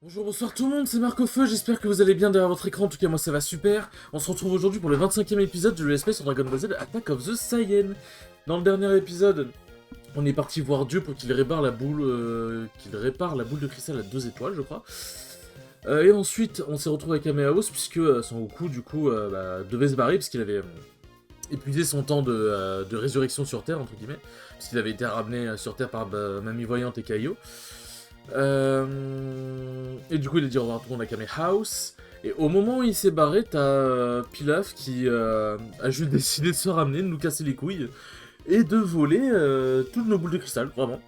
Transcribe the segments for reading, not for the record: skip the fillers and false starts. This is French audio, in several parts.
Bonjour, bonsoir tout le monde, c'est Marc au Feu, j'espère que vous allez bien derrière votre écran, en tout cas moi ça va super. On se retrouve aujourd'hui pour le 25e épisode de l'ESP sur Dragon Ball Z Attack of the Saiyan. Dans le dernier épisode, on est parti voir Dieu pour qu'il répare la boule de cristal à 2 étoiles je crois. Et ensuite on s'est retrouvé avec Amehaos puisque Son Goku du coup devait se barrer parce qu'il avait épuisé son temps de résurrection sur Terre entre guillemets. Parce qu'il avait été ramené sur Terre par Mamie Voyante et Kaio. Et du coup, il a dit au revoir à tout le monde à Kame House. Et au moment où il s'est barré, t'as Pilaf qui a juste décidé de se ramener, de nous casser les couilles et de voler toutes nos boules de cristal, vraiment.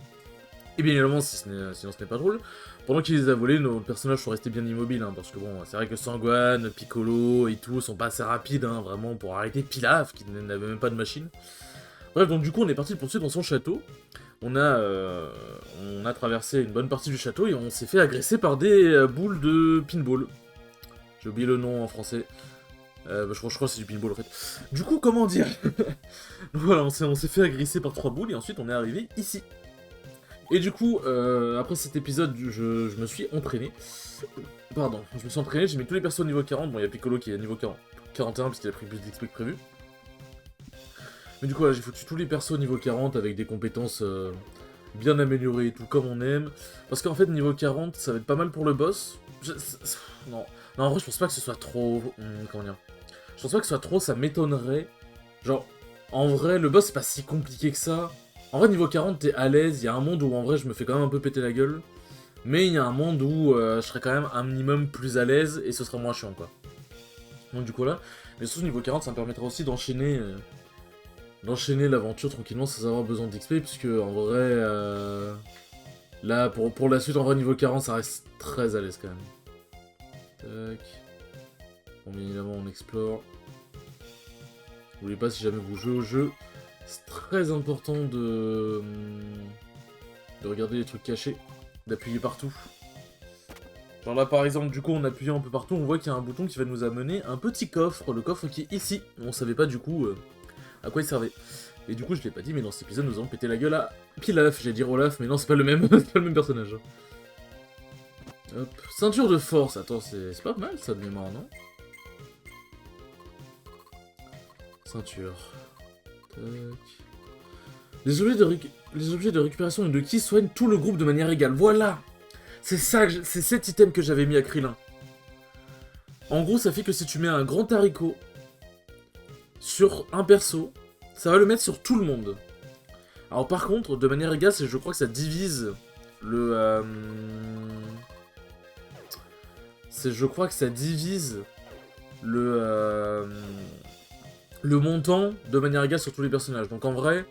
Et bien évidemment, sinon ce n'est pas drôle. Pendant qu'il les a volées, nos personnages sont restés bien immobiles, parce que bon, c'est vrai que Sangwan, Piccolo et tout sont pas assez rapides, vraiment, pour arrêter Pilaf, qui n'avait même pas de machine. Bref, donc du coup, on est parti le poursuivre dans son château. On a traversé une bonne partie du château et on s'est fait agresser par des boules de pinball. J'ai oublié le nom en français. Je crois que c'est du pinball en fait. Du coup, comment dire? Voilà, on s'est fait agresser par 3 boules et ensuite on est arrivé ici. Et du coup, après cet épisode, je me suis entraîné. Pardon, je me suis entraîné, j'ai mis tous les persos au niveau 40. Bon, il y a Piccolo qui est niveau 40, 41 parce qu'il a pris plus d'XP que prévu. Mais du coup, voilà, j'ai foutu tous les persos au niveau 40 avec des compétences bien améliorées et tout comme on aime. Parce qu'en fait, niveau 40, ça va être pas mal pour le boss. Non. Non, en vrai, je pense pas que ce soit trop... comment dire? Je pense pas que ce soit trop, ça m'étonnerait. Genre, en vrai, le boss, c'est pas si compliqué que ça. En vrai, niveau 40, t'es à l'aise. Il y a un monde où, en vrai, je me fais quand même un peu péter la gueule. Mais il y a un monde où je serai quand même un minimum plus à l'aise et ce sera moins chiant, quoi. Donc, du coup, là... Mais surtout, niveau 40, ça me permettra aussi d'enchaîner l'aventure tranquillement sans avoir besoin d'XP, puisque en vrai, là, pour la suite, en vrai, niveau 40, ça reste très à l'aise quand même. Tac. Bon, bien évidemment, on explore. N'oubliez pas, si jamais vous jouez au jeu, c'est très important de regarder les trucs cachés, d'appuyer partout. Genre là, par exemple, du coup, en appuyant un peu partout, on voit qu'il y a un bouton qui va nous amener un petit coffre, le coffre qui est ici. On savait pas, du coup... à quoi il servait. Et du coup, je l'ai pas dit, mais dans cet épisode, nous allons péter la gueule à Pilaf. J'allais dire Olaf, mais non, c'est pas le même, c'est pas le même personnage. Hop. Ceinture de force. Attends, c'est pas mal ça de mémoire, non? Ceinture. Tac. Les objets de récupération et de ki soignent tout le groupe de manière égale. Voilà! C'est ça, c'est cet item que j'avais mis à Krillin. En gros, ça fait que si tu mets un grand haricot sur un perso, ça va le mettre sur tout le monde. Alors par contre, de manière égale, je crois que ça divise le... je crois que ça divise le montant de manière égale sur tous les personnages. Donc en vrai,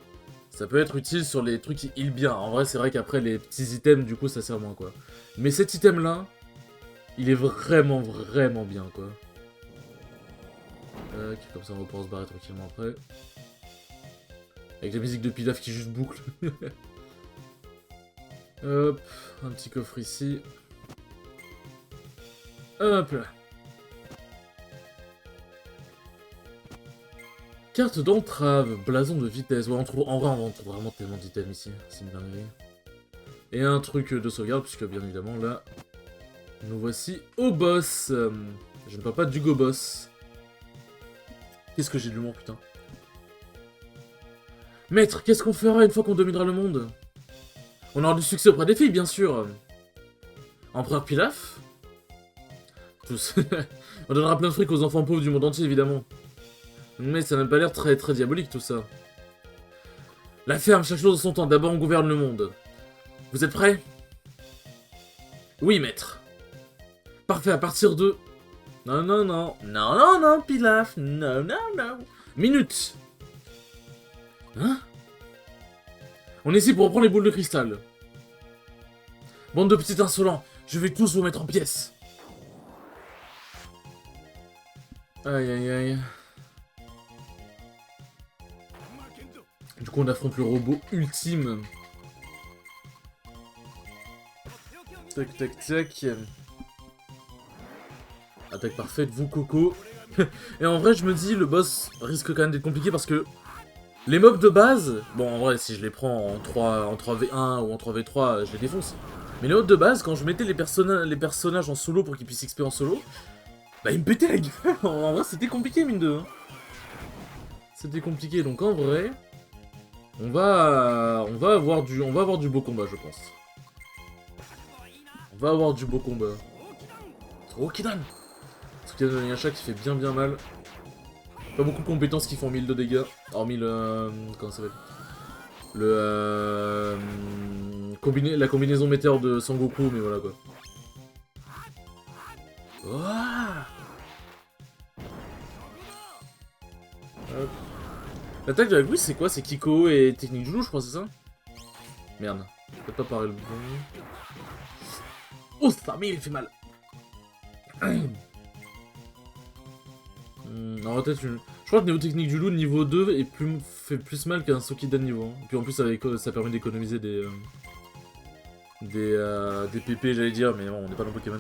ça peut être utile sur les trucs qui heal bien. En vrai, c'est vrai qu'après, les petits items, du coup, ça sert moins, quoi. Mais cet item-là, il est vraiment, vraiment bien, quoi. Comme ça, on va pouvoir se barrer tranquillement après. Avec la musique de Pilaf qui juste boucle. Hop, un petit coffre ici. Hop là. Carte d'entrave, blason de vitesse. Ouais, en vrai, on trouve vraiment tellement d'items ici. C'est une dinguerie. Et un truc de sauvegarde, puisque bien évidemment, là, nous voici au boss. Je ne parle pas du go boss. Qu'est-ce que j'ai de l'humour, putain. Maître, qu'est-ce qu'on fera une fois qu'on dominera le monde? On aura du succès auprès des filles, bien sûr. Empereur Pilaf? Tous. On donnera plein de fric aux enfants pauvres du monde entier, évidemment. Mais ça n'a pas l'air très très diabolique, tout ça. La ferme, chaque chose en son temps. D'abord, on gouverne le monde. Vous êtes prêts? Oui, maître. Parfait, à partir de... Non, non, non. Non, non, non, Pilaf. Non, non, non. Minute. Hein? On est ici pour reprendre les boules de cristal. Bande de petits insolents. Je vais tous vous mettre en pièces. Aïe, aïe, aïe. Du coup, on affronte le robot ultime. Tac, tac, tac. Attaque parfaite, vous, Coco. Et en vrai, je me dis, le boss risque quand même d'être compliqué parce que les mobs de base, bon, en vrai, si je les prends en 3v1 ou en 3v3, je les défonce. Mais les hôtes de base, quand je mettais les personnages en solo pour qu'ils puissent XP en solo, bah ils me pétaient la gueule. En vrai, c'était compliqué, mine de. C'était compliqué, donc en vrai, on va avoir du beau combat, je pense. On va avoir du beau combat. Rokidan. Rokidan de Yasha qui fait bien mal. Pas beaucoup de compétences qui font 1000 de dégâts. Hormis le... comment ça s'appelle? Le... la combinaison météore de Sangoku, mais voilà quoi. Ouah. Hop. L'attaque de la Gouise, c'est quoi? C'est Kiko et Technique Joulou, je crois, c'est ça? Merde. Peut-être pas pareil le bon. Oh, ça, mais il fait mal. Alors peut-être une... Je crois que niveau technique du loup, niveau 2 fait plus mal qu'un Sokidan niveau 1. Puis en plus ça permet d'économiser des PP, j'allais dire, mais bon, on n'est pas dans Pokémon.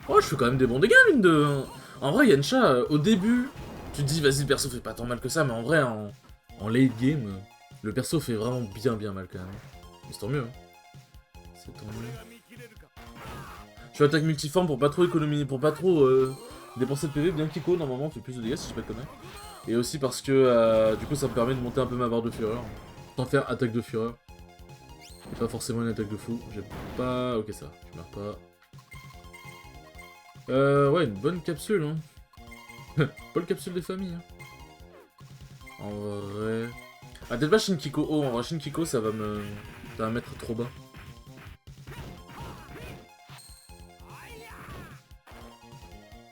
Oh, je fais quand même des bons dégâts, mine de... En vrai, Yansha, au début, tu te dis, vas-y, le perso fait pas tant mal que ça, mais en vrai, en late game, le perso fait vraiment bien mal quand même. Mais c'est tant mieux, hein. C'est tant mieux. Je attaque multiforme pour pas trop économiser, pour pas trop dépenser de PV, bien qu'Echo normalement fait plus de dégâts si je pas de conneries. Et aussi parce que du coup ça me permet de monter un peu ma barre de fureur. Tant faire attaque de fureur. Et pas forcément une attaque de fou. J'ai pas... Ok ça, je meurs pas. Ouais, une bonne capsule hein. Bonne capsule des familles hein. En vrai... Ah peut-être pas Shinkiko. Oh en vrai Shinkiko ça va me mettre trop bas.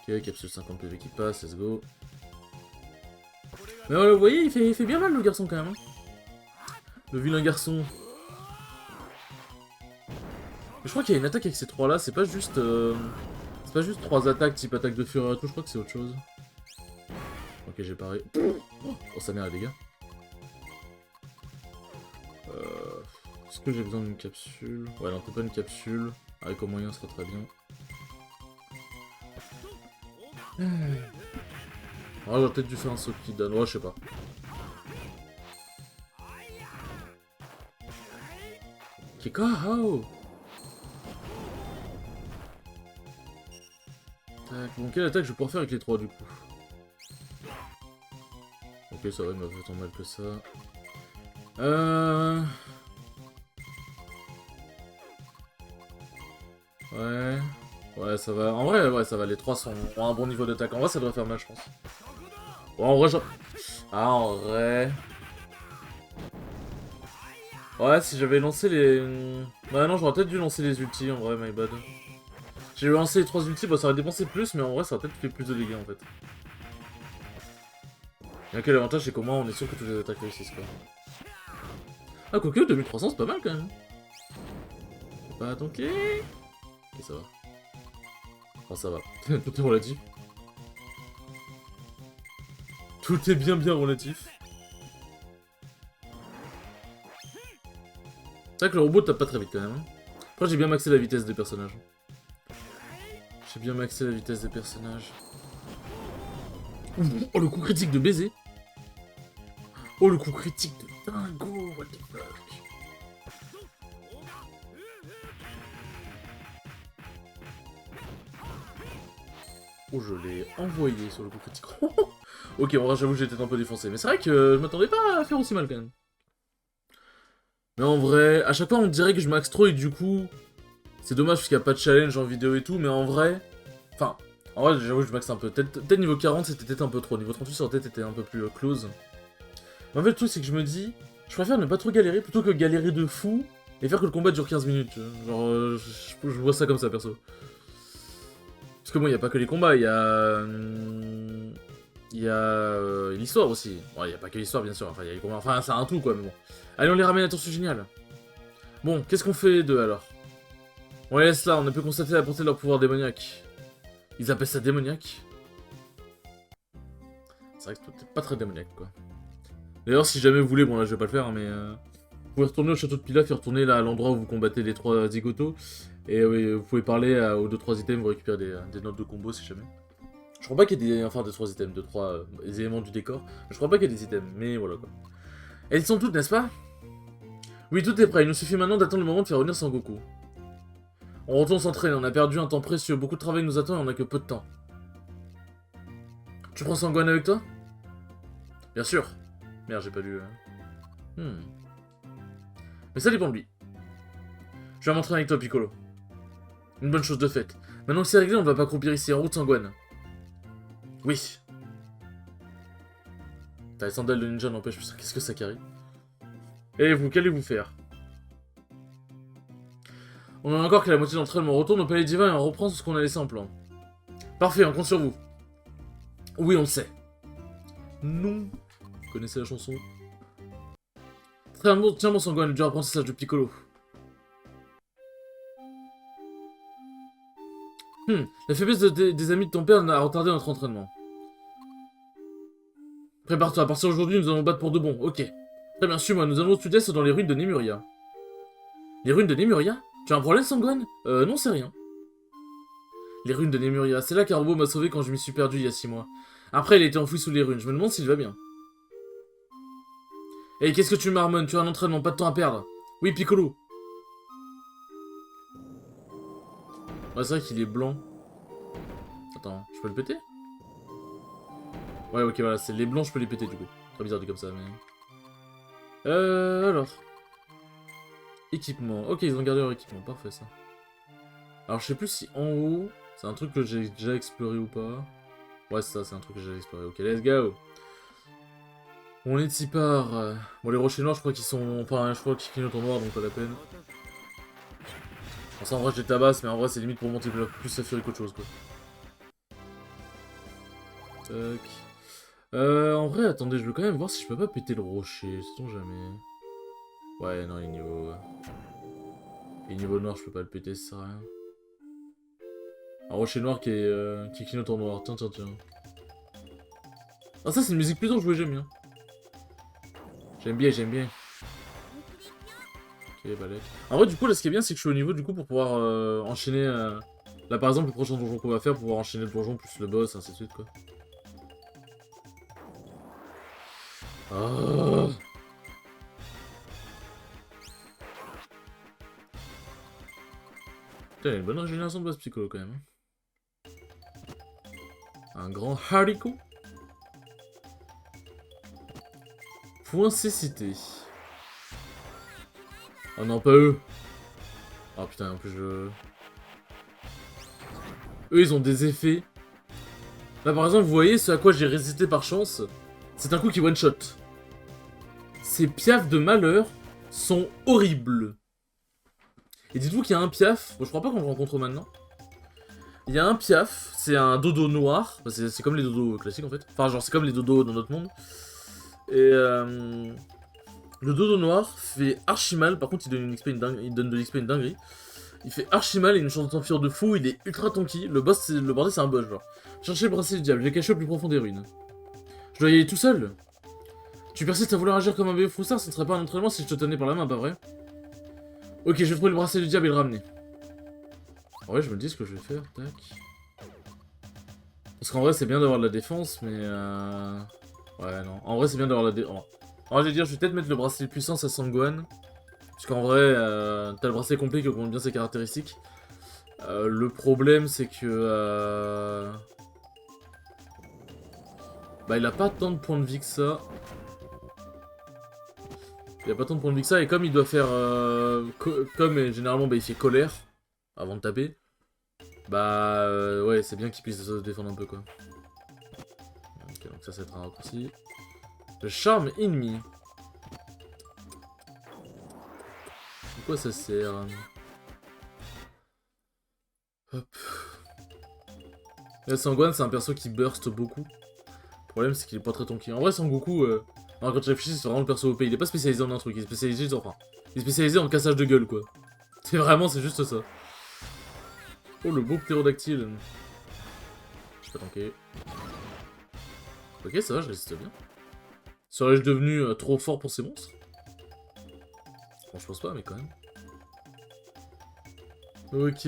Ok, capsule 50 PV qui passe, let's go. Mais vous voyez, il fait bien mal le garçon quand même. Hein. Le vilain garçon. Mais je crois qu'il y a une attaque avec ces trois là, c'est pas juste... c'est pas juste 3 attaques type attaque de fureur et tout, je crois que c'est autre chose. Ok, j'ai paré. Oh, sa mère les dégâts. Est-ce que j'ai besoin d'une capsule? Ouais, non, peut pas une capsule. Avec au moyen, ce sera très bien. Ouais, j'aurais peut-être dû faire un saut qui donne. Ouais, je sais pas. Kikao! Tac, bon, quelle attaque je vais pouvoir faire avec les 3 du coup? Ok, ça va, il m'a fait tant mal que ça. Ouais. Ouais, ça va. En vrai, ouais, ça va. Les 3 ont un bon niveau d'attaque. En vrai, ça devrait faire mal, je pense. Ouais, en vrai, genre... Ah, en vrai... Ouais, si j'avais lancé les... Ouais, non, j'aurais peut-être dû lancer les ultis, en vrai, my bad. J'ai lancé les 3 ultis, bah ça aurait dépensé plus, mais en vrai, ça aurait peut-être fait plus de dégâts, en fait. Et quel avantage, c'est qu'au moins, on est sûr que toutes les attaques réussissent, quoi. Ah, quoique, 2300, c'est pas mal, quand même. Faut pas tanker. Ok, ça va. Enfin, ça va. Tout est relatif. Tout est bien relatif. C'est vrai que le robot tape pas très vite, quand même. Après, j'ai bien maxé la vitesse des personnages. J'ai bien maxé la vitesse des personnages. Oh, le coup critique de baiser. Oh, le coup critique de dingo. What the fuck. Oh, je l'ai envoyé sur le coup critique. Ok, en vrai, j'avoue que j'ai été un peu défoncé. Mais c'est vrai que je m'attendais pas à faire aussi mal, quand même. Mais en vrai, à chaque fois, on dirait que je max trop et du coup... C'est dommage parce qu'il n'y a pas de challenge en vidéo et tout, mais en vrai... Enfin, en vrai, j'avoue que je max un peu. Peut-être niveau 40, c'était peut-être un peu trop. Niveau 38, ça aurait peut-être été un peu plus close. Mais en fait, le truc, c'est que je me dis... Je préfère ne pas trop galérer plutôt que galérer de fou et faire que le combat dure 15 minutes. Genre, je vois ça comme ça, perso. Parce que bon, il n'y a pas que les combats, il y a... Il y a l'histoire aussi. Bon, il n'y a pas que l'histoire, bien sûr. Enfin, il y a les combats. Enfin, c'est un tout, quoi, mais bon. Allez, on les ramène à Tortue Géniale. Bon, qu'est-ce qu'on fait d'eux, alors? On les laisse là, on a pu constater la portée de leur pouvoir démoniaque. Ils appellent ça démoniaque. C'est vrai que c'est pas très démoniaque, quoi. D'ailleurs, si jamais vous voulez, bon là je vais pas le faire, hein, mais vous pouvez retourner au château de Pilaf et retourner là à l'endroit où vous combattez les 3 zigotos. Et oui, vous pouvez parler aux 2-3 items, vous récupérez des notes de combo si jamais. Je crois pas qu'il y ait des... Enfin, des 3 items, 2-3 éléments du décor. Je crois pas qu'il y ait des items, mais voilà quoi. Elles sont toutes, n'est-ce pas? Oui, tout est prêt. Il nous suffit maintenant d'attendre le moment de faire revenir Sangoku. On retourne s'entraîner. On a perdu un temps précieux. Beaucoup de travail nous attend et on a que peu de temps. Tu prends Sangohan avec toi? Bien sûr. Merde, j'ai pas lu... Mais ça dépend de lui. Je vais m'entraîner avec toi, Piccolo. Une bonne chose de faite. Maintenant que c'est réglé, on ne va pas croupir ici. En route, Sangohan. Oui. T'as les sandales de ninja, n'empêche. Putain, qu'est-ce que ça carry? Et vous, qu'allez-vous faire? On en a encore que la moitié d'entre elles. On retourne au palais divin et on reprend ce qu'on a laissé en plan. Parfait, on compte sur vous. Oui, on le sait. Non. Vous connaissez la chanson? Très bon, tiens mon Sangohan, le dur apprentissage de Piccolo. La faiblesse des amis de ton père a retardé notre entraînement. Prépare-toi, à partir d'aujourd'hui, nous allons battre pour de bon. Ok. Très bien, suis-moi, nous allons au sud-est dans les ruines de Nemuria. Les ruines de Nemuria? Tu as un problème, Sangohan? Non, c'est rien. Les ruines de Nemuria, c'est là qu'Arubo m'a sauvé quand je m'y suis perdu il y a 6 mois. Après, il a été enfoui sous les ruines, je me demande s'il va bien. Hey, qu'est-ce que tu marmonnes? Tu as un entraînement, pas de temps à perdre. Oui, Piccolo. Ouais, c'est vrai qu'il est blanc. Attends, je peux le péter? Ouais, ok, voilà, c'est les blancs, je peux les péter du coup. Très bizarre dit comme ça, mais... alors... Équipement. Ok, ils ont gardé leur équipement, parfait ça. Alors, je sais plus si en haut, c'est un truc que j'ai déjà exploré ou pas. Ouais, c'est ça, c'est un truc que j'ai exploré. Ok, let's go. On est de part. Bon, les rochers noirs, je crois qu'ils sont... Enfin, je crois qu'ils clignotent en noir, donc pas la peine. Enfin, ça, en vrai, je les tabasse, mais en vrai, c'est limite pour monter plus sa furie qu'autre chose, quoi. Tac. En vrai, attendez, je veux quand même voir si je peux pas péter le rocher, sait-on jamais. Ouais, non, il est niveau... Il est niveau noir, je peux pas le péter, ça sert à rien. Un rocher noir qui clignote en noir, tiens, tiens, tiens. Ah, ça, c'est une musique plutôt jouée, j'aime bien. J'aime bien, j'aime bien. Ok, balèque. En vrai, du coup, là, ce qui est bien, c'est que je suis au niveau, du coup, pour pouvoir enchaîner... Là, par exemple, le prochain donjon qu'on va faire, pour pouvoir enchaîner le donjon, plus le boss, ainsi de suite, quoi. Oh. Putain, il a une bonne régénération de base Piccolo, quand même. Un grand haricot. Point cécité. Oh non, pas eux. Oh putain, en plus je... Eux, ils ont des effets. Là, par exemple, vous voyez, ce à quoi j'ai résisté par chance, c'est un coup qui one-shot. Ces piafs de malheur sont horribles. Et dites-vous qu'il y a un piaf, bon, je crois pas qu'on le rencontre maintenant. Il y a un piaf, c'est un dodo noir, c'est comme les dodos classiques en fait. Enfin, genre, c'est comme les dodos dans notre monde. Et le dodo noir fait archi mal, par contre, il donne, il donne de l'XP une dinguerie. Il fait archi mal, il a une chance de s'enfuir de fou, il est ultra tanky. Le boss, le bordel, c'est un boss, genre. Cherchez le bracelet du diable, je l'ai caché au plus profond des ruines. Je dois y aller tout seul. Tu persistes à vouloir agir comme un bébé froussard, ce ne serait pas un entraînement si je te tenais par la main, pas vrai? Ok, je vais trouver le bracelet du diable et le ramener. En vrai, je me dis ce que je vais faire, tac. Parce qu'en vrai, c'est bien d'avoir de la défense, mais ouais, non. En vrai, c'est bien d'avoir la défense. En vrai, je vais dire, je vais peut-être mettre le bracelet de puissance à Sangohan. Parce qu'en vrai, t'as le bracelet complet qui augmente bien ses caractéristiques. Le problème, c'est que... Bah, il a pas tant de points de vie que ça. Il a pas tant de points de vie que ça, et comme il doit faire... comme généralement, bah, il fait colère, avant de taper. Bah, ouais, c'est bien qu'il puisse se défendre un peu, quoi. Ok, donc ça va être un raccourci. Le charme ennemi. Pourquoi ça sert? Hop. Là, Sangohan, c'est un perso qui burst beaucoup. Le problème, c'est qu'il est pas très tanky. En vrai, Sangoku, alors, quand tu réfléchis, c'est vraiment le perso OP. Il est pas spécialisé en un truc, il est spécialisé en... Enfin, il est spécialisé en cassage de gueule, quoi. C'est vraiment, c'est juste ça. Oh, le beau ptérodactyle. Je peux tanker. Ok, ça va, je résiste bien. Serais-je devenu trop fort pour ces monstres? Bon, je pense pas, mais quand même. Ok.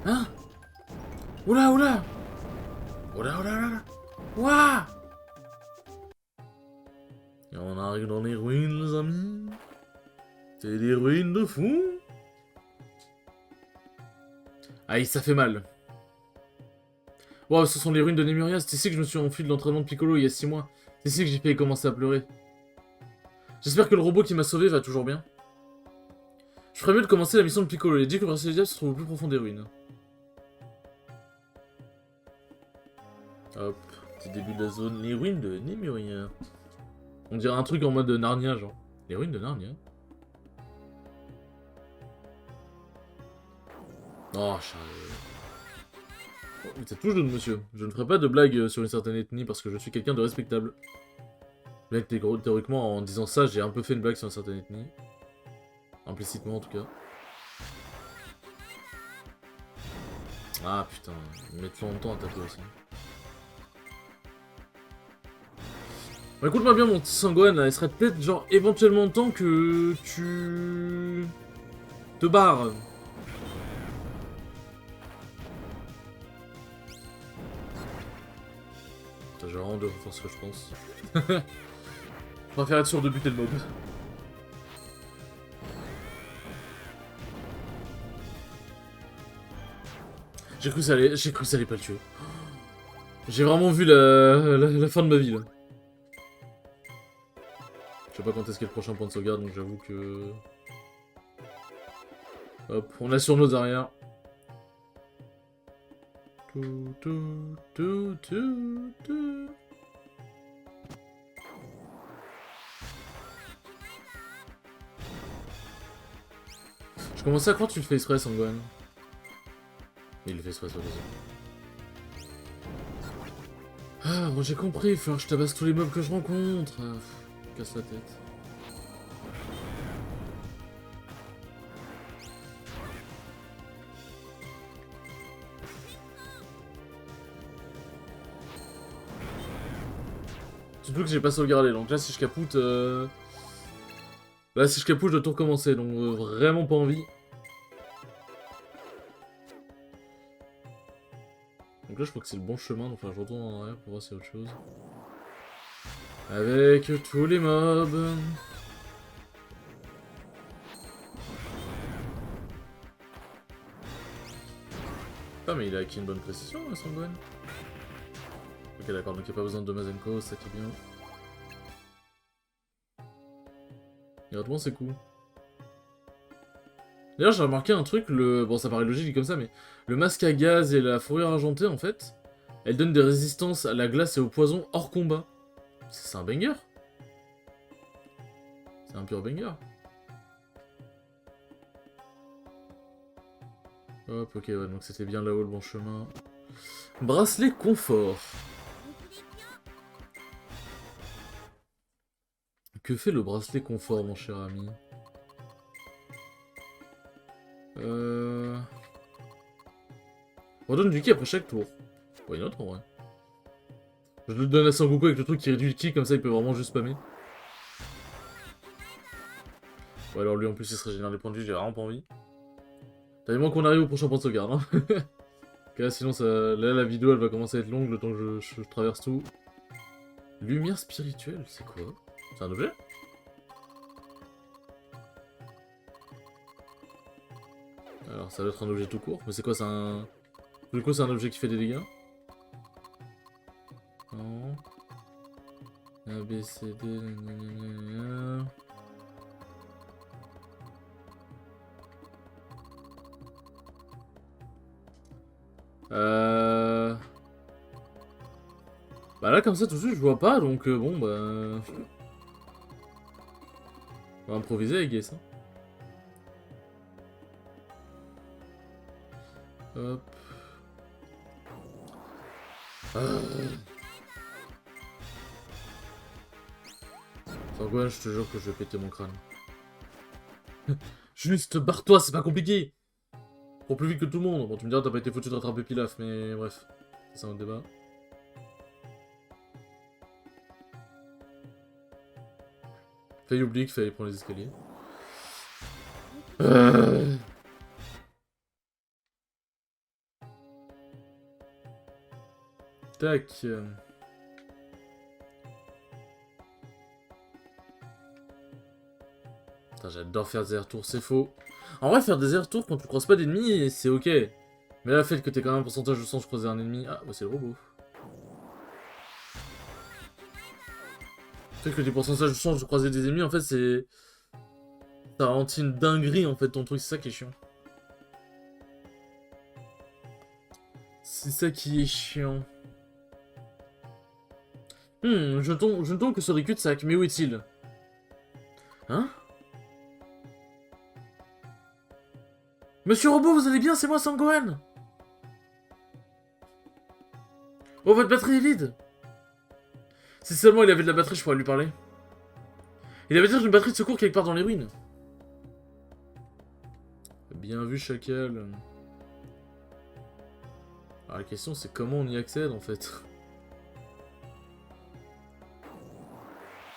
Hein? Oula, oula. Oula, oula, oula. Ouah. Et on arrive dans les ruines, les amis. C'est des ruines de fou. Aïe, ça fait mal. Wow, ce sont les ruines de Nemuria. C'est ici que je me suis enfui de l'entraînement de Piccolo il y a 6 mois. C'est ici que j'ai failli commencer à pleurer. J'espère que le robot qui m'a sauvé va toujours bien. Je ferais mieux de commencer la mission de Piccolo. Il dit que le bracelet du diable se trouve au plus profond des ruines. Hop, petit début de la zone. Les ruines de Nemuria. On dirait un truc en mode Narnia, genre. Les ruines de Narnia. Oh, Charles. Oh, c'est tout jeune, monsieur. Je ne ferai pas de blagues sur une certaine ethnie parce que je suis quelqu'un de respectable. Bien que théoriquement, en disant ça, j'ai un peu fait une blague sur une certaine ethnie. Implicitement, en tout cas. Ah, putain. Ils mettent longtemps à taper aussi. Bah, écoute-moi bien, mon petit Sangohan, là. Il serait peut-être, genre, éventuellement temps que tu te barres. J'ai vraiment de faire ce que je pense. Je préfère être sûr de buter le mob. J'ai cru que ça allait pas le tuer. J'ai vraiment vu la fin de ma vie là. Je sais pas quand est-ce qu'est le prochain point de sauvegarde, donc j'avoue que... Hop, on assure nos arrières. Je commençais à croire que tu le fais exprès, Sangohan. Il le fait exprès, c'est pas possible. Ah, bon j'ai compris, il faut que je tabasse tous les mobs que je rencontre. Casse la tête. Surtout que j'ai pas sauvegardé, donc là si je capoute... Là si je capoute je dois tout recommencer, donc vraiment pas envie. Donc là je crois que c'est le bon chemin, donc je retourne en arrière pour voir s'il y a autre chose. Avec tous les mobs. Ah mais il a acquis une bonne précision, hein, Sangohan. Ok d'accord, donc il n'y a pas besoin de Mazenko, ça qui est bien. Et honnêtement c'est cool. D'ailleurs j'ai remarqué un truc, bon ça paraît logique comme ça, mais le masque à gaz et la fourrure argentée en fait, elles donnent des résistances à la glace et au poison hors combat. C'est un banger. C'est un pur banger. Hop, ok, ouais, donc c'était bien là-haut le bon chemin. Bracelet confort. Que fait le bracelet confort, mon cher ami? Redonne du ki après chaque tour. Why not, en vrai. Je le donne à Sangoku avec le truc qui réduit le ki, comme ça il peut vraiment juste spammer. Ouais, alors lui en plus il se régénère les points de vie, j'ai vraiment pas envie. T'as moins qu'on arrive au prochain point de sauvegarde, hein. Ok, sinon ça... là la vidéo elle va commencer à être longue le temps que je traverse tout. Lumière spirituelle, c'est quoi? C'est un objet? Alors ça doit être un objet tout court, mais c'est quoi, c'est un... Du coup c'est un objet qui fait des dégâts? Non. A, B, C, D, gna. Bah là comme ça tout de suite je vois pas, donc bon bah... On va improviser avec Guess, hein. Hop. Sangohan, je te jure que je vais péter mon crâne. Juste barre-toi, c'est pas compliqué. Pour plus vite que tout le monde. Bon, tu me diras, t'as pas été foutu de rattraper Pilaf, mais bref. C'est un autre débat. Faye oublie qu'il fallait prendre les escaliers. Tac. Putain, j'adore faire des allers-retours, c'est faux. En vrai, faire des allers-retours quand tu croises pas d'ennemis, c'est ok. Mais là, le fait que t'aies quand même un pourcentage de chance de croiser un ennemi... Ah, bah c'est le robot. Le fait que tes pourcentages de chance de croiser des ennemis, en fait, c'est... Ça ralentit une dinguerie, en fait, ton truc. C'est ça qui est chiant. C'est ça qui est chiant. Je ne tombe que sur des cul-de-sac. Mais où est-il? Hein? Monsieur Robot, vous allez bien? C'est moi, Sangohan! Oh, votre batterie est vide! Si seulement il avait de la batterie, je pourrais lui parler. Il avait dire une batterie de secours quelque part dans les ruines. Bien vu, Chacal. Alors la question, c'est comment on y accède, en fait.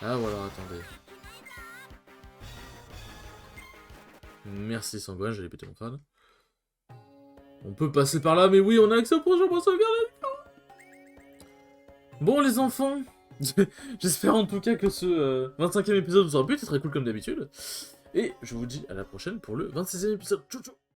Ah, voilà, attendez. Merci, Sangohan, j'allais péter mon crâne. On peut passer par là, mais oui, on a accès au prochain point sauvegarde. Bon, les enfants, j'espère en tout cas que ce 25e épisode vous aura plu, c'est très cool comme d'habitude. Et je vous dis à la prochaine pour le 26e épisode. Ciao, ciao.